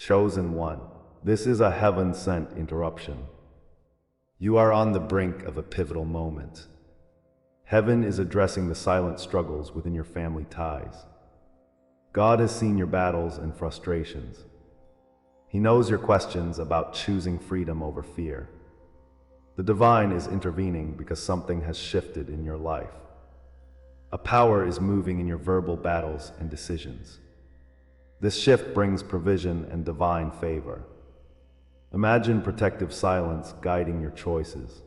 Chosen one, this is a heaven-sent interruption. You are on the brink of a pivotal moment. Heaven is addressing the silent struggles within your family ties. God has seen your battles and frustrations. He knows your questions about choosing freedom over fear. The divine is intervening because something has shifted in your life. A power is moving in your verbal battles and decisions. This shift brings provision and divine favor. Imagine protective silence guiding your choices.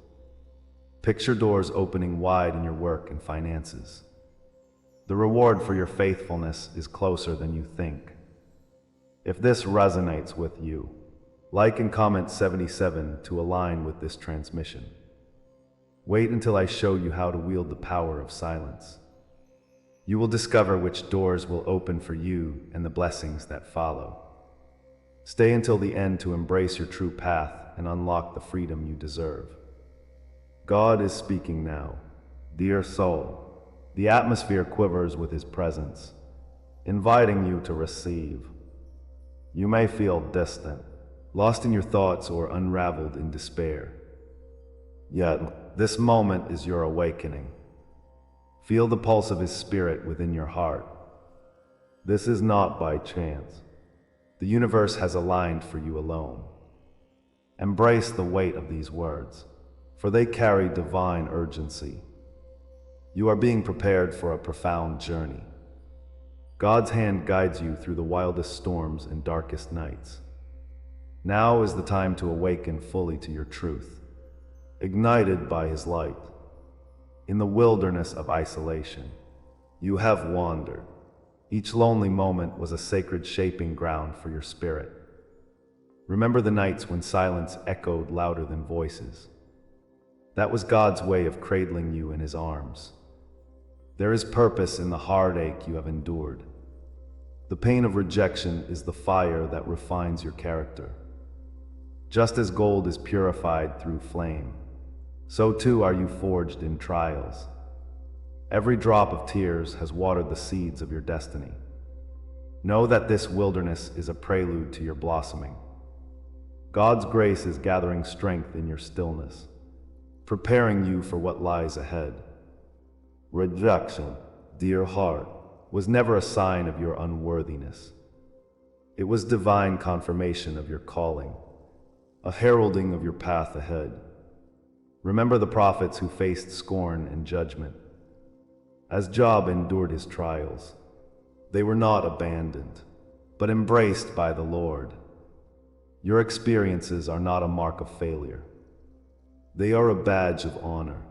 Picture doors opening wide in your work and finances. The reward for your faithfulness is closer than you think. If this resonates with you, like and comment 77 to align with this transmission. Wait until I show you how to wield the power of silence. You will discover which doors will open for you and the blessings that follow. Stay until the end to embrace your true path and unlock the freedom you deserve. God is speaking now. Dear soul, the atmosphere quivers with His presence, inviting you to receive. You may feel distant, lost in your thoughts or unraveled in despair. Yet, this moment is your awakening. Feel the pulse of His Spirit within your heart. This is not by chance. The universe has aligned for you alone. Embrace the weight of these words, for they carry divine urgency. You are being prepared for a profound journey. God's hand guides you through the wildest storms and darkest nights. Now is the time to awaken fully to your truth, ignited by His light. In the wilderness of isolation, you have wandered. Each lonely moment was a sacred shaping ground for your spirit. Remember the nights when silence echoed louder than voices. That was God's way of cradling you in His arms. There is purpose in the heartache you have endured. The pain of rejection is the fire that refines your character. Just as gold is purified through flame, so too are you forged in trials. Every drop of tears has watered the seeds of your destiny. Know that this wilderness is a prelude to your blossoming. God's grace is gathering strength in your stillness, preparing you for what lies ahead. Rejection, dear heart, was never a sign of your unworthiness. It was divine confirmation of your calling, a heralding of your path ahead. Remember the prophets who faced scorn and judgment. As Job endured his trials, they were not abandoned, but embraced by the Lord. Your experiences are not a mark of failure. They are a badge of honor.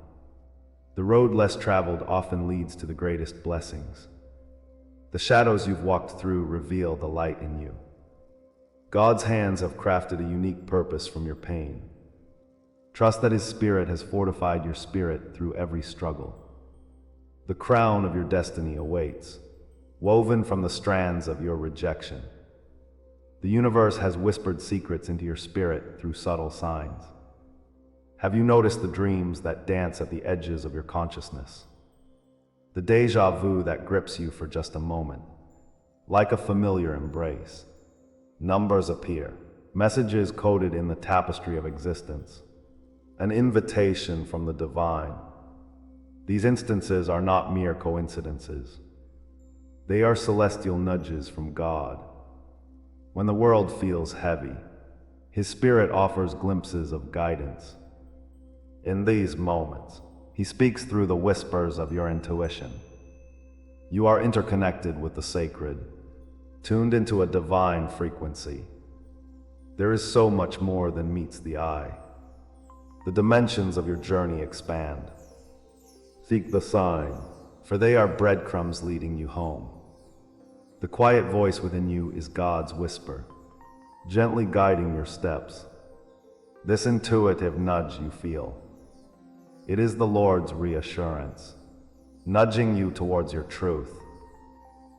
The road less traveled often leads to the greatest blessings. The shadows you've walked through reveal the light in you. God's hands have crafted a unique purpose from your pain. Trust that His Spirit has fortified your spirit through every struggle. The crown of your destiny awaits, woven from the strands of your rejection. The universe has whispered secrets into your spirit through subtle signs. Have you noticed the dreams that dance at the edges of your consciousness? The déjà vu that grips you for just a moment, like a familiar embrace. Numbers appear, messages coded in the tapestry of existence, an invitation from the divine. These instances are not mere coincidences. They are celestial nudges from God. When the world feels heavy, His Spirit offers glimpses of guidance. In these moments, He speaks through the whispers of your intuition. You are interconnected with the sacred, tuned into a divine frequency. There is so much more than meets the eye. The dimensions of your journey expand. Seek the signs, for they are breadcrumbs leading you home. The quiet voice within you is God's whisper, gently guiding your steps. This intuitive nudge you feel, it is the Lord's reassurance, nudging you towards your truth.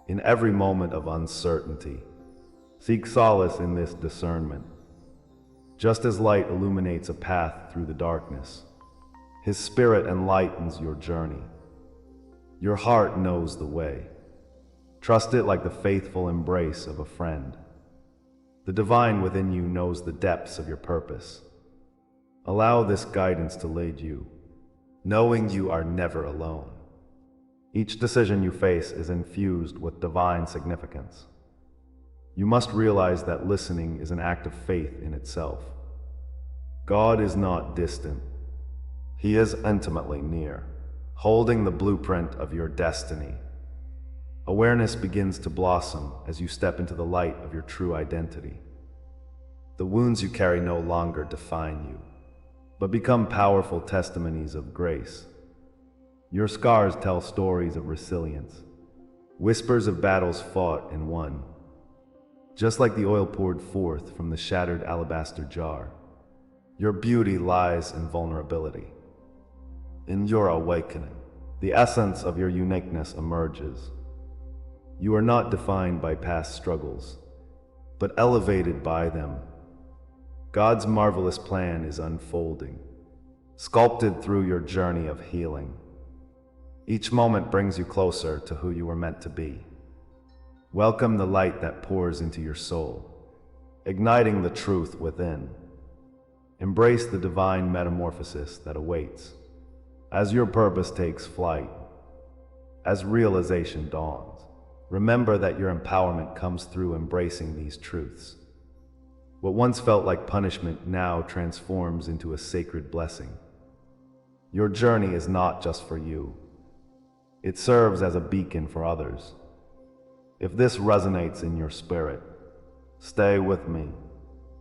In every moment of uncertainty, seek solace in this discernment. Just as light illuminates a path through the darkness, His Spirit enlightens your journey. Your heart knows the way. Trust it like the faithful embrace of a friend. The divine within you knows the depths of your purpose. Allow this guidance to lead you, knowing you are never alone. Each decision you face is infused with divine significance. You must realize that listening is an act of faith in itself. God is not distant. He is intimately near, holding the blueprint of your destiny. Awareness begins to blossom as you step into the light of your true identity. The wounds you carry no longer define you, but become powerful testimonies of grace. Your scars tell stories of resilience, whispers of battles fought and won. Just like the oil poured forth from the shattered alabaster jar, your beauty lies in vulnerability. In your awakening, the essence of your uniqueness emerges. You are not defined by past struggles, but elevated by them. God's marvelous plan is unfolding, sculpted through your journey of healing. Each moment brings you closer to who you were meant to be. Welcome the light that pours into your soul, igniting the truth within. Embrace the divine metamorphosis that awaits. As your purpose takes flight, as realization dawns, remember that your empowerment comes through embracing these truths. What once felt like punishment now transforms into a sacred blessing. Your journey is not just for you. It serves as a beacon for others. If this resonates in your spirit, stay with me.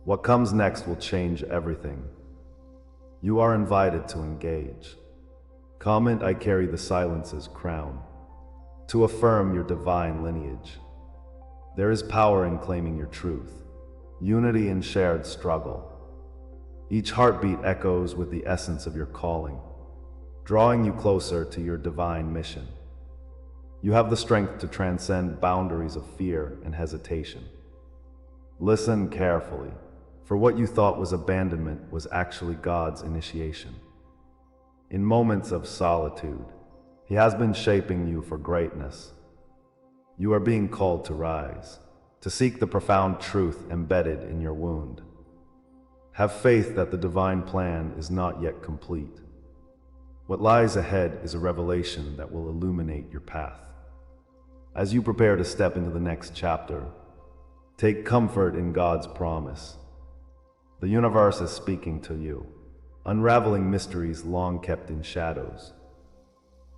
What comes next will change everything. You are invited to engage. Comment, "I carry the silence's crown," to affirm your divine lineage. There is power in claiming your truth, unity in shared struggle. Each heartbeat echoes with the essence of your calling, drawing you closer to your divine mission. You have the strength to transcend boundaries of fear and hesitation. Listen carefully, for what you thought was abandonment was actually God's initiation. In moments of solitude, He has been shaping you for greatness. You are being called to rise, to seek the profound truth embedded in your wound. Have faith that the divine plan is not yet complete. What lies ahead is a revelation that will illuminate your path. As you prepare to step into the next chapter, take comfort in God's promise. The universe is speaking to you, unraveling mysteries long kept in shadows.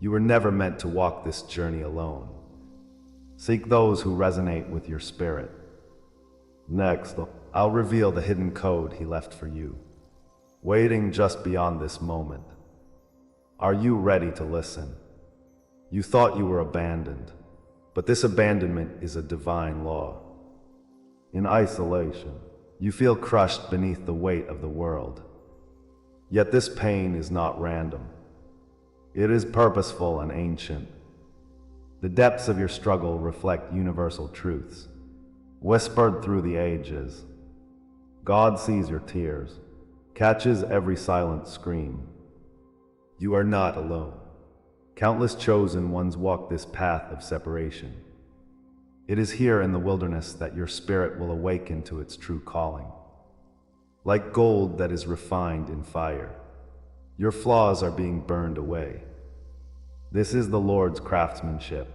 You were never meant to walk this journey alone. Seek those who resonate with your spirit. Next, I'll reveal the hidden code He left for you, waiting just beyond this moment. Are you ready to listen? You thought you were abandoned, but this abandonment is a divine law. In isolation, you feel crushed beneath the weight of the world. Yet this pain is not random. It is purposeful and ancient. The depths of your struggle reflect universal truths, whispered through the ages. God sees your tears, catches every silent scream. You are not alone. Countless chosen ones walk this path of separation. It is here in the wilderness that your spirit will awaken to its true calling. Like gold that is refined in fire, your flaws are being burned away. This is the Lord's craftsmanship,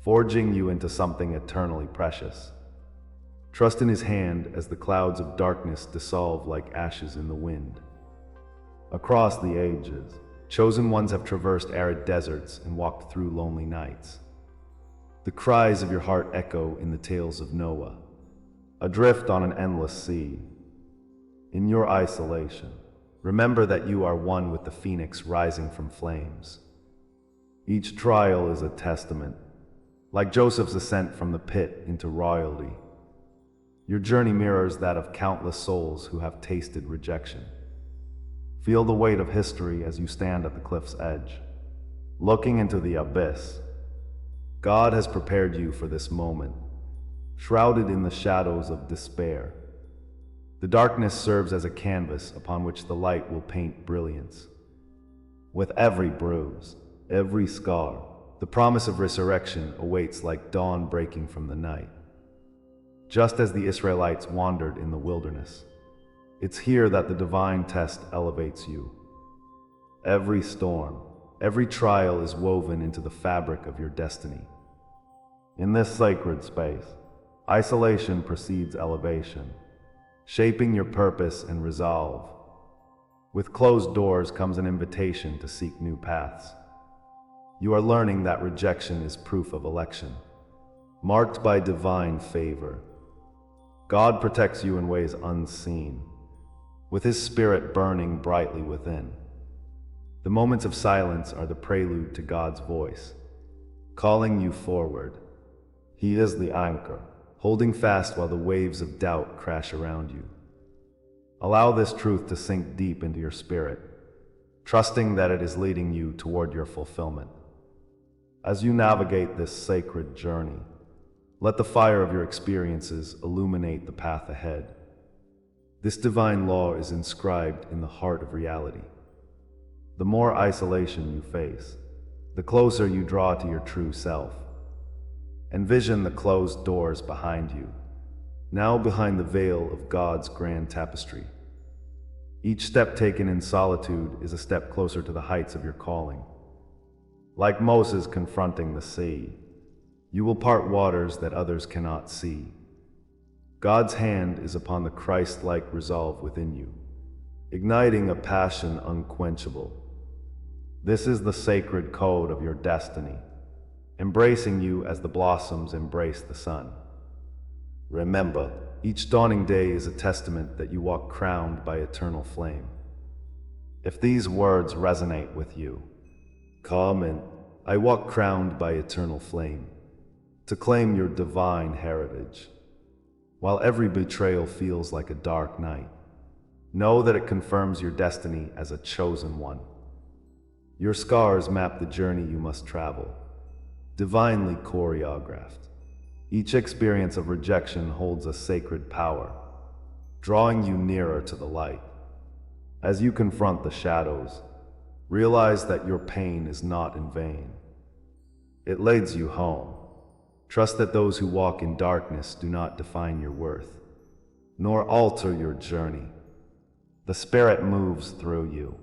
forging you into something eternally precious. Trust in His hand as the clouds of darkness dissolve like ashes in the wind. Across the ages, chosen ones have traversed arid deserts and walked through lonely nights. The cries of your heart echo in the tales of Noah, adrift on an endless sea. In your isolation, remember that you are one with the phoenix rising from flames. Each trial is a testament, like Joseph's ascent from the pit into royalty. Your journey mirrors that of countless souls who have tasted rejection. Feel the weight of history as you stand at the cliff's edge, looking into the abyss. God has prepared you for this moment, shrouded in the shadows of despair. The darkness serves as a canvas upon which the light will paint brilliance. With every bruise, every scar, the promise of resurrection awaits like dawn breaking from the night. just as the Israelites wandered in the wilderness. It's here that the divine test elevates you. Every storm, every trial is woven into the fabric of your destiny. In this sacred space, isolation precedes elevation, shaping your purpose and resolve. With closed doors comes an invitation to seek new paths. You are learning that rejection is proof of election, marked by divine favor. God protects you in ways unseen, with His Spirit burning brightly within. The moments of silence are the prelude to God's voice, calling you forward. He is the anchor, holding fast while the waves of doubt crash around you. Allow this truth to sink deep into your spirit, trusting that it is leading you toward your fulfillment. As you navigate this sacred journey, let the fire of your experiences illuminate the path ahead. This divine law is inscribed in the heart of reality. The more isolation you face, the closer you draw to your true self. Envision the closed doors behind you, now behind the veil of God's grand tapestry. Each step taken in solitude is a step closer to the heights of your calling. Like Moses confronting the sea, you will part waters that others cannot see. God's hand is upon the Christ-like resolve within you, igniting a passion unquenchable. This is the sacred code of your destiny, embracing you as the blossoms embrace the sun. Remember, each dawning day is a testament that you walk crowned by eternal flame. If these words resonate with you, come in. I walk crowned by eternal flame, to claim your divine heritage. While every betrayal feels like a dark night, know that it confirms your destiny as a chosen one. Your scars map the journey you must travel, divinely choreographed. Each experience of rejection holds a sacred power, drawing you nearer to the light. As you confront the shadows, realize that your pain is not in vain. It leads you home. Trust that those who walk in darkness do not define your worth, nor alter your journey. The Spirit moves through you,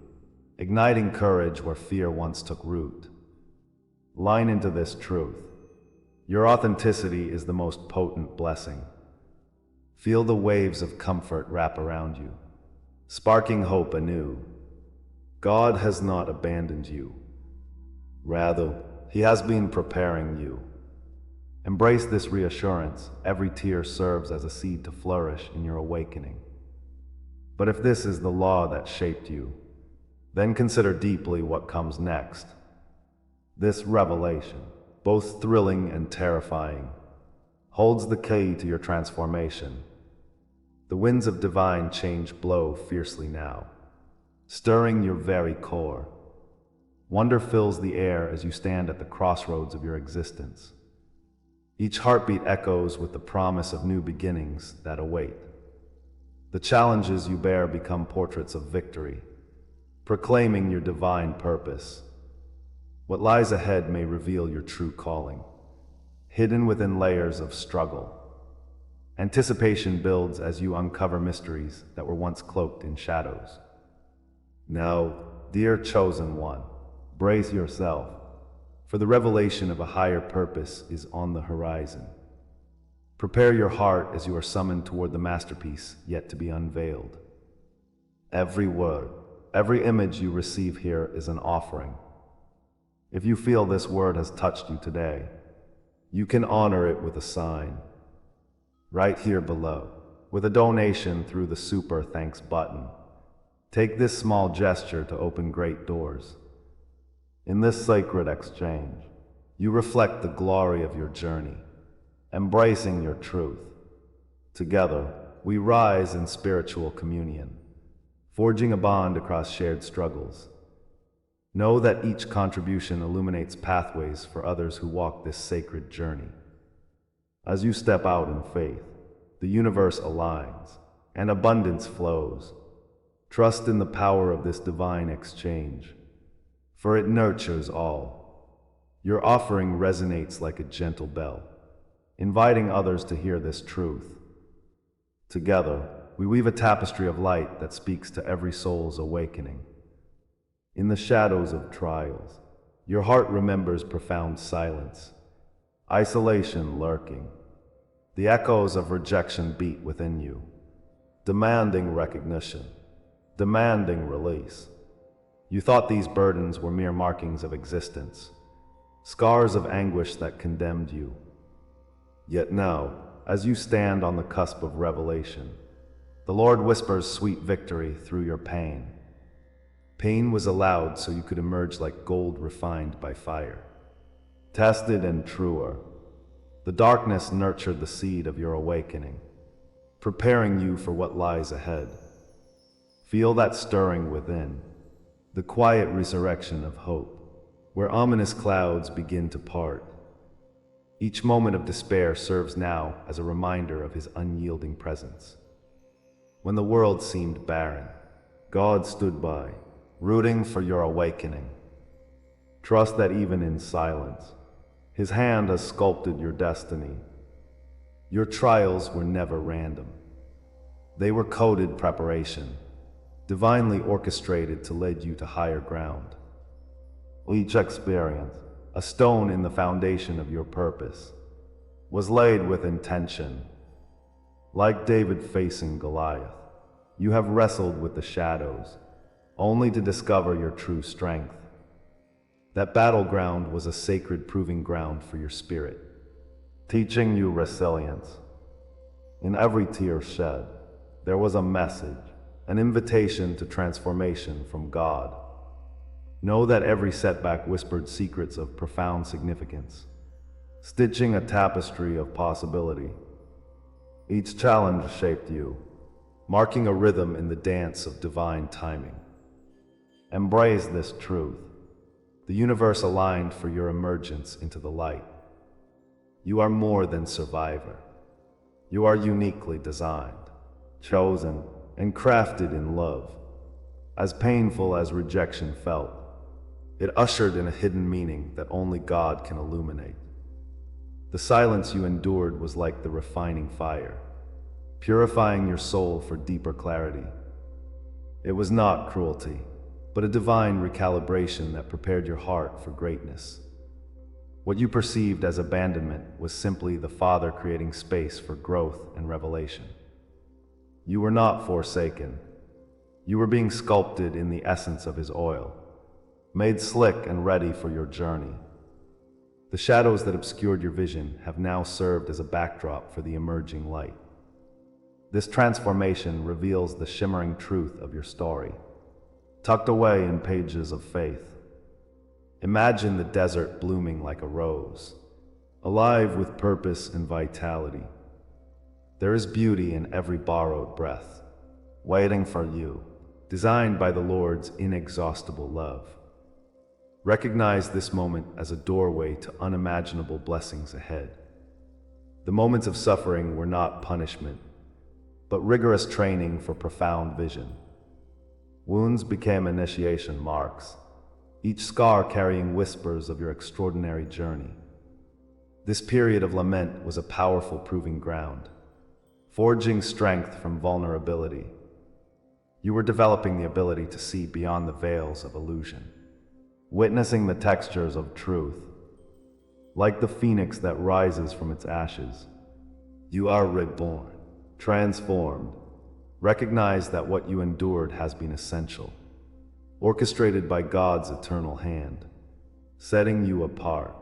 igniting courage where fear once took root. Line into this truth. Your authenticity is the most potent blessing. Feel the waves of comfort wrap around you, sparking hope anew. God has not abandoned you. Rather, He has been preparing you. Embrace this reassurance. Every tear serves as a seed to flourish in your awakening. But if this is the law that shaped you, then consider deeply what comes next. This revelation, both thrilling and terrifying, holds the key to your transformation. The winds of divine change blow fiercely now, stirring your very core. Wonder fills the air as you stand at the crossroads of your existence. Each heartbeat echoes with the promise of new beginnings that await. The challenges you bear become portraits of victory, proclaiming your divine purpose. What lies ahead may reveal your true calling, hidden within layers of struggle. Anticipation builds as you uncover mysteries that were once cloaked in shadows. Now, dear chosen one, brace yourself, for the revelation of a higher purpose is on the horizon. Prepare your heart as you are summoned toward the masterpiece yet to be unveiled. Every word, every image you receive here is an offering. If you feel this word has touched you today, you can honor it with a sign. Right here below, with a donation through the Super Thanks button. Take this small gesture to open great doors. In this sacred exchange, you reflect the glory of your journey, embracing your truth. Together, we rise in spiritual communion, forging a bond across shared struggles. Know that each contribution illuminates pathways for others who walk this sacred journey. As you step out in faith, the universe aligns, and abundance flows. Trust in the power of this divine exchange, for it nurtures all. Your offering resonates like a gentle bell, inviting others to hear this truth. Together, we weave a tapestry of light that speaks to every soul's awakening. In the shadows of trials, your heart remembers profound silence, isolation lurking. The echoes of rejection beat within you, demanding recognition, demanding release. You thought these burdens were mere markings of existence, scars of anguish that condemned you. Yet now, as you stand on the cusp of revelation, the Lord whispers sweet victory through your pain. Pain was allowed so you could emerge like gold refined by fire, tested and truer. The darkness nurtured the seed of your awakening, preparing you for what lies ahead. Feel that stirring within, the quiet resurrection of hope, where ominous clouds begin to part. Each moment of despair serves now as a reminder of his unyielding presence. When the world seemed barren, God stood by, rooting for your awakening. Trust that even in silence, his hand has sculpted your destiny. Your trials were never random. They were coded preparation, divinely orchestrated to lead you to higher ground. Each experience, a stone in the foundation of your purpose, was laid with intention. Like David facing Goliath, you have wrestled with the shadows, only to discover your true strength. That battleground was a sacred proving ground for your spirit, teaching you resilience. In every tear shed, there was a message, an invitation to transformation from God. Know that every setback whispered secrets of profound significance, stitching a tapestry of possibility. Each challenge shaped you, marking a rhythm in the dance of divine timing. Embrace this truth. The universe aligned for your emergence into the light. You are more than survivor. You are uniquely designed, chosen, and crafted in love. As painful as rejection felt, it ushered in a hidden meaning that only God can illuminate. The silence you endured was like the refining fire, purifying your soul for deeper clarity. It was not cruelty, but a divine recalibration that prepared your heart for greatness. What you perceived as abandonment was simply the Father creating space for growth and revelation. You were not forsaken. You were being sculpted in the essence of his oil, made slick and ready for your journey. The shadows that obscured your vision have now served as a backdrop for the emerging light. This transformation reveals the shimmering truth of your story, tucked away in pages of faith. Imagine the desert blooming like a rose, alive with purpose and vitality. There is beauty in every borrowed breath, waiting for you, designed by the Lord's inexhaustible love. Recognize this moment as a doorway to unimaginable blessings ahead. The moments of suffering were not punishment, but rigorous training for profound vision. Wounds became initiation marks, each scar carrying whispers of your extraordinary journey. This period of lament was a powerful proving ground, forging strength from vulnerability. You were developing the ability to see beyond the veils of illusion, witnessing the textures of truth. Like the phoenix that rises from its ashes, you are reborn, transformed. Recognize that what you endured has been essential, orchestrated by God's eternal hand, setting you apart.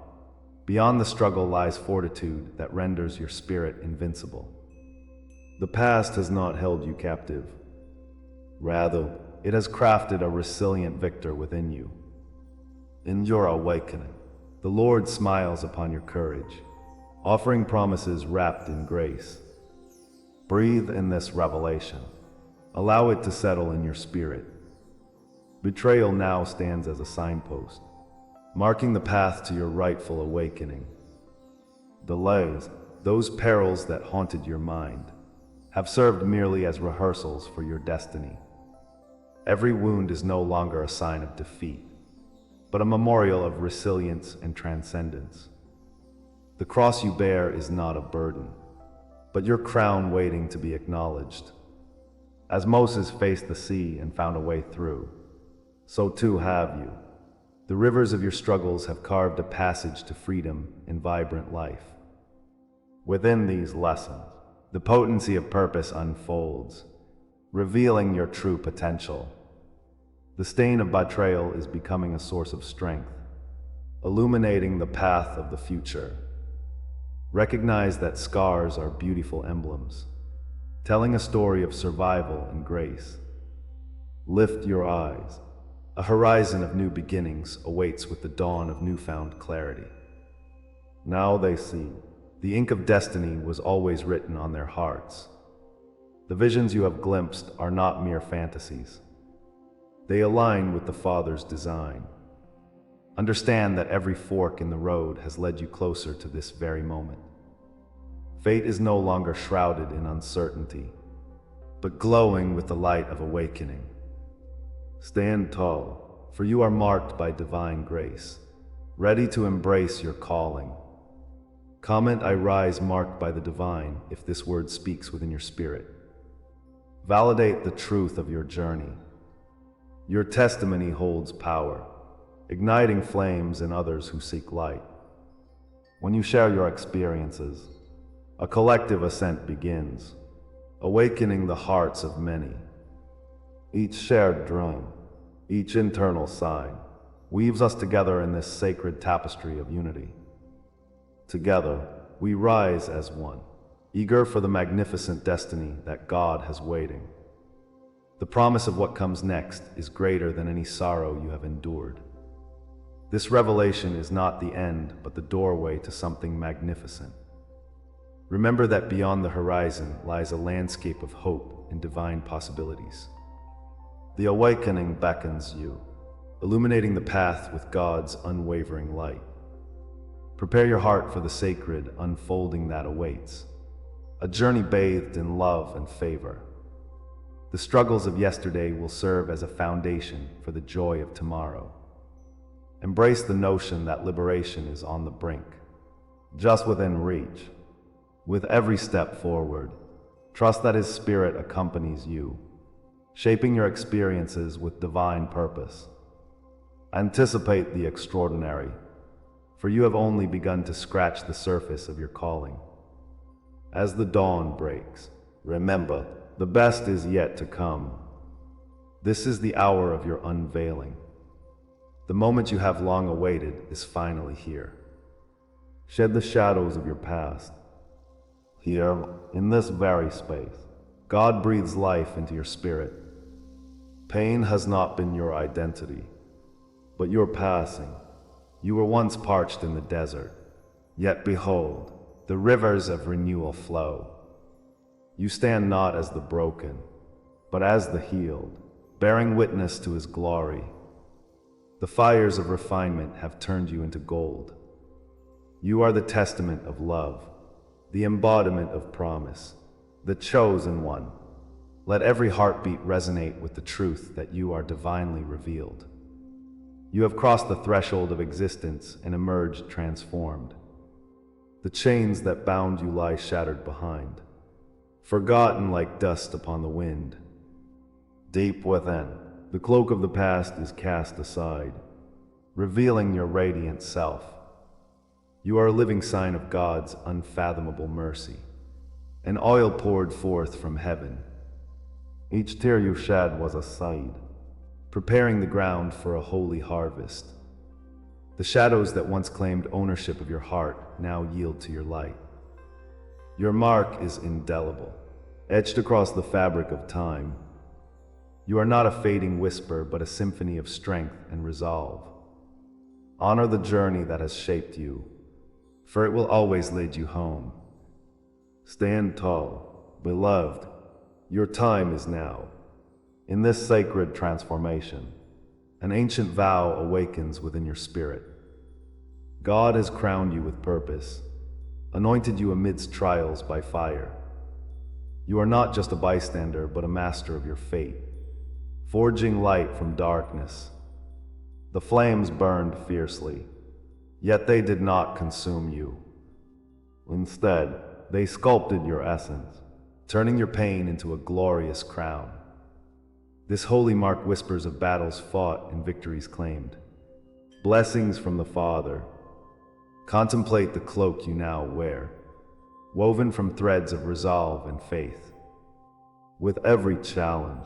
Beyond the struggle lies fortitude that renders your spirit invincible. The past has not held you captive. Rather, it has crafted a resilient victor within you. In your awakening, the Lord smiles upon your courage, offering promises wrapped in grace. Breathe in this revelation. Allow it to settle in your spirit. Betrayal now stands as a signpost, marking the path to your rightful awakening. Delays, those perils that haunted your mind, have served merely as rehearsals for your destiny. Every wound is no longer a sign of defeat, but a memorial of resilience and transcendence. The cross you bear is not a burden. but your crown waiting to be acknowledged. As Moses faced the sea and found a way through, so too have you. The rivers of your struggles have carved a passage to freedom and vibrant life. Within these lessons, the potency of purpose unfolds, revealing your true potential. The stain of betrayal is becoming a source of strength, illuminating the path of the future. Recognize that scars are beautiful emblems, telling a story of survival and grace. Lift your eyes. A horizon of new beginnings awaits with the dawn of newfound clarity. Now they see. The ink of destiny was always written on their hearts. The visions you have glimpsed are not mere fantasies. They align with the Father's design. Understand that every fork in the road has led you closer to this very moment. Fate is no longer shrouded in uncertainty, but glowing with the light of awakening. Stand tall, for you are marked by divine grace, ready to embrace your calling. Comment, "I rise marked by the divine," if this word speaks within your spirit. Validate the truth of your journey. Your testimony holds power, igniting flames in others who seek light. When you share your experiences, a collective ascent begins, awakening the hearts of many. Each shared dream, each internal sign, weaves us together in this sacred tapestry of unity. Together, we rise as one, eager for the magnificent destiny that God has waiting. The promise of what comes next is greater than any sorrow you have endured. This revelation is not the end, but the doorway to something magnificent. Remember that beyond the horizon lies a landscape of hope and divine possibilities. The awakening beckons you, illuminating the path with God's unwavering light. Prepare your heart for the sacred unfolding that awaits, a journey bathed in love and favor. The struggles of yesterday will serve as a foundation for the joy of tomorrow. Embrace the notion that liberation is on the brink, just within reach. With every step forward, trust that His Spirit accompanies you, shaping your experiences with divine purpose. Anticipate the extraordinary, for you have only begun to scratch the surface of your calling. As the dawn breaks, remember, the best is yet to come. This is the hour of your unveiling. The moment you have long awaited is finally here. Shed the shadows of your past. Here, in this very space, God breathes life into your spirit. Pain has not been your identity, but your passing. You were once parched in the desert, yet behold, the rivers of renewal flow. You stand not as the broken, but as the healed, bearing witness to His glory. The fires of refinement have turned you into gold. You are the testament of love, the embodiment of promise, the chosen one. Let every heartbeat resonate with the truth that you are divinely revealed. You have crossed the threshold of existence and emerged transformed. The chains that bound you lie shattered behind, forgotten like dust upon the wind. Deep within, the cloak of the past is cast aside, revealing your radiant self. You are a living sign of God's unfathomable mercy, an oil poured forth from heaven. Each tear you shed was a seed, preparing the ground for a holy harvest. The shadows that once claimed ownership of your heart now yield to your light. Your mark is indelible, etched across the fabric of time. You are not a fading whisper, but a symphony of strength and resolve. Honor the journey that has shaped you, for it will always lead you home. Stand tall, beloved. Your time is now. In this sacred transformation, an ancient vow awakens within your spirit. God has crowned you with purpose, anointed you amidst trials by fire. You are not just a bystander, but a master of your fate, forging light from darkness. The flames burned fiercely, yet they did not consume you. Instead, they sculpted your essence, turning your pain into a glorious crown. This holy mark whispers of battles fought and victories claimed. Blessings from the Father. Contemplate the cloak you now wear, woven from threads of resolve and faith. With every challenge,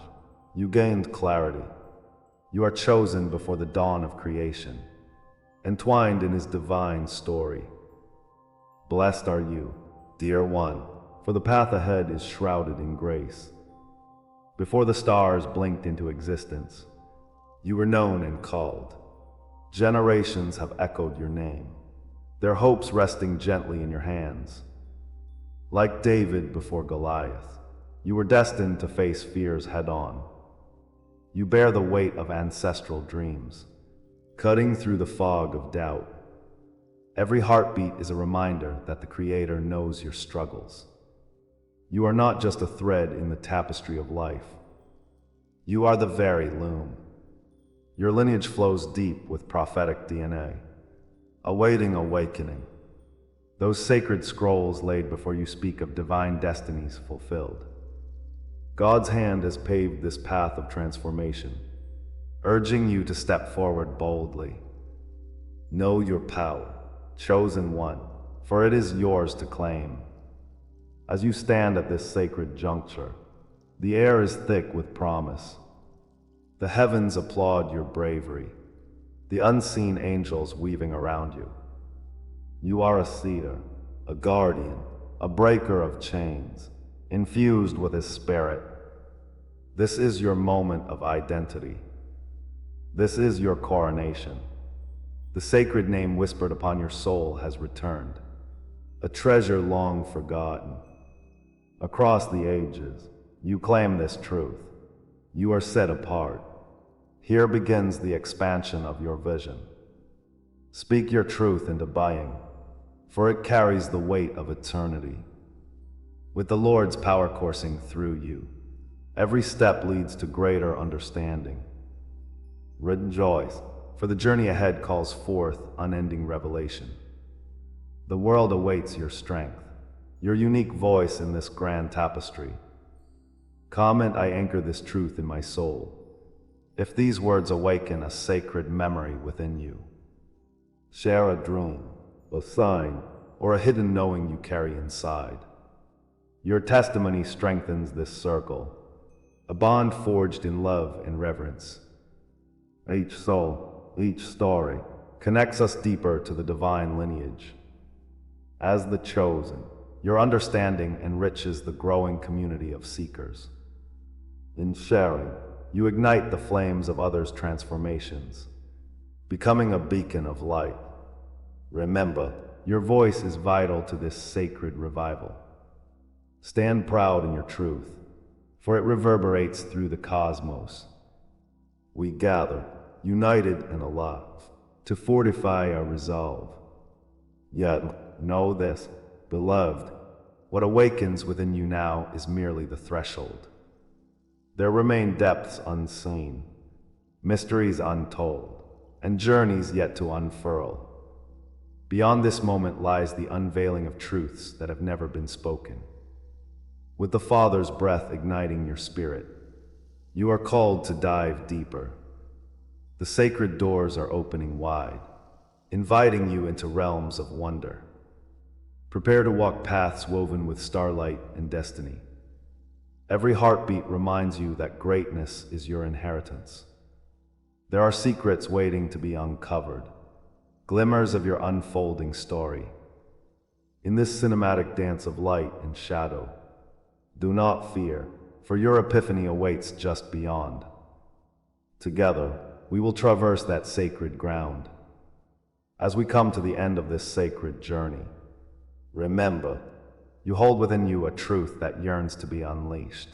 you gained clarity. You are chosen before the dawn of creation, entwined in His divine story. Blessed are you, dear one, for the path ahead is shrouded in grace. Before the stars blinked into existence, you were known and called. Generations have echoed your name, their hopes resting gently in your hands. Like David before Goliath, you were destined to face fears head-on. You bear the weight of ancestral dreams, cutting through the fog of doubt. Every heartbeat is a reminder that the Creator knows your struggles. You are not just a thread in the tapestry of life. You are the very loom. Your lineage flows deep with prophetic DNA, awaiting awakening. Those sacred scrolls laid before you speak of divine destinies fulfilled. God's hand has paved this path of transformation, urging you to step forward boldly. Know your power, chosen one, for it is yours to claim. As you stand at this sacred juncture, the air is thick with promise. The heavens applaud your bravery, the unseen angels weaving around you. You are a seer, a guardian, a breaker of chains, infused with His Spirit. This is your moment of identity. This is your coronation. The sacred name whispered upon your soul has returned, a treasure long forgotten. Across the ages, you claim this truth. You are set apart. Here begins the expansion of your vision. Speak your truth into being, for it carries the weight of eternity. With the Lord's power coursing through you, every step leads to greater understanding. Rejoice, for the journey ahead calls forth unending revelation. The world awaits your strength, your unique voice in this grand tapestry. Comment, I anchor this truth in my soul. If these words awaken a sacred memory within you, share a dream, a sign, or a hidden knowing you carry inside. Your testimony strengthens this circle, a bond forged in love and reverence. Each soul, each story, connects us deeper to the divine lineage. As the chosen, your understanding enriches the growing community of seekers. In sharing, you ignite the flames of others' transformations, becoming a beacon of light. Remember, your voice is vital to this sacred revival. Stand proud in your truth, for it reverberates through the cosmos. We gather, united and alive, to fortify our resolve. Yet, know this, beloved, what awakens within you now is merely the threshold. There remain depths unseen, mysteries untold, and journeys yet to unfurl. Beyond this moment lies the unveiling of truths that have never been spoken. With the Father's breath igniting your spirit, you are called to dive deeper. The sacred doors are opening wide, inviting you into realms of wonder. Prepare to walk paths woven with starlight and destiny. Every heartbeat reminds you that greatness is your inheritance. There are secrets waiting to be uncovered, glimmers of your unfolding story. In this cinematic dance of light and shadow, do not fear, for your epiphany awaits just beyond. Together, we will traverse that sacred ground. As we come to the end of this sacred journey, remember, you hold within you a truth that yearns to be unleashed.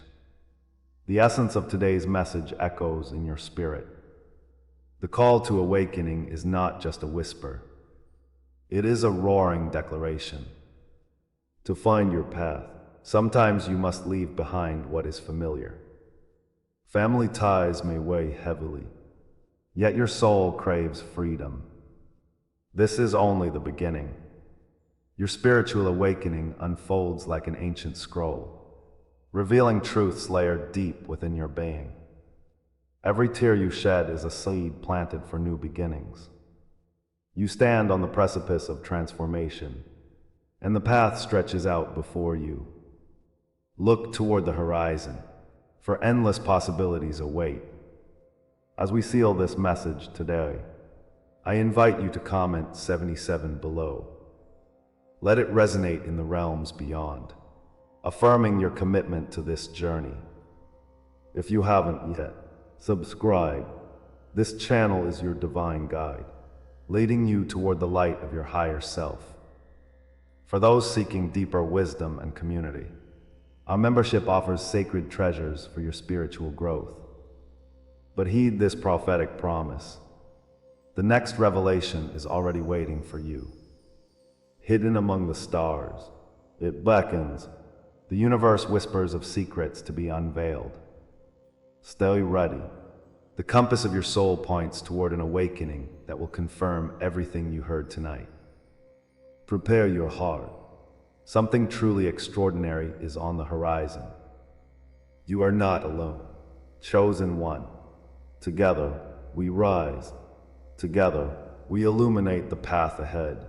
The essence of today's message echoes in your spirit. The call to awakening is not just a whisper. It is a roaring declaration. To find your path, sometimes you must leave behind what is familiar. Family ties may weigh heavily, yet your soul craves freedom. This is only the beginning. Your spiritual awakening unfolds like an ancient scroll, revealing truths layered deep within your being. Every tear you shed is a seed planted for new beginnings. You stand on the precipice of transformation, and the path stretches out before you. Look toward the horizon, for endless possibilities await. As we seal this message today, I invite you to comment 77 below. Let it resonate in the realms beyond, affirming your commitment to this journey. If you haven't yet, subscribe. This channel is your divine guide, leading you toward the light of your higher self. For those seeking deeper wisdom and community, our membership offers sacred treasures for your spiritual growth. But heed this prophetic promise. The next revelation is already waiting for you. Hidden among the stars, it beckons. The universe whispers of secrets to be unveiled. Stay ready. The compass of your soul points toward an awakening that will confirm everything you heard tonight. Prepare your heart. Something truly extraordinary is on the horizon. You are not alone. Chosen one. Together, we rise. Together, we illuminate the path ahead.